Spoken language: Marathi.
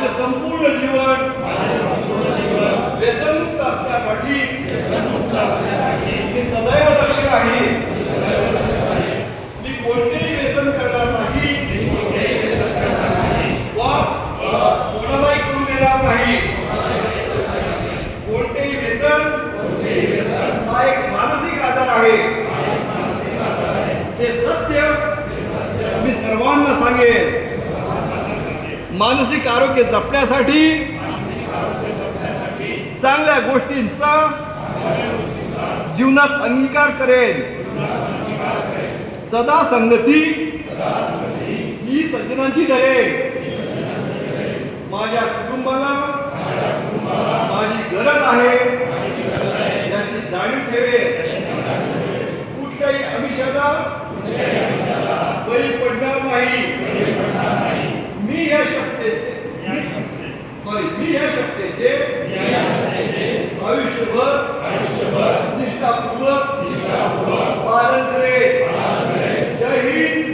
माझे संपूर्ण जीवन व्यसनमुक्त असण्यासाठी मी सदैव दक्ष राहीन. मी कोणतेही व्यसन करणार नाही वा कोणालाही करू देणार नाही. कोणतेही व्यसन हा एक मानसिक आजार आहे. हे सत्य मी सर्वांना सांगेन. मानसिक आरोग्य जपण्यासाठी चांगल्या गोष्टींचा जीवनात अंगीकार करेन. सदा संगती ही सज्जनांची ठरेल. माझ्या कुटुंबाला माझी गरज आहे याची जाणीव ठेवेल. कुठल्याही आमिषाला बळी पडणार नाही. मी या शक्तीचे आयुष्यभर निष्ठापूर्वक पालन करेन. जय हिंद.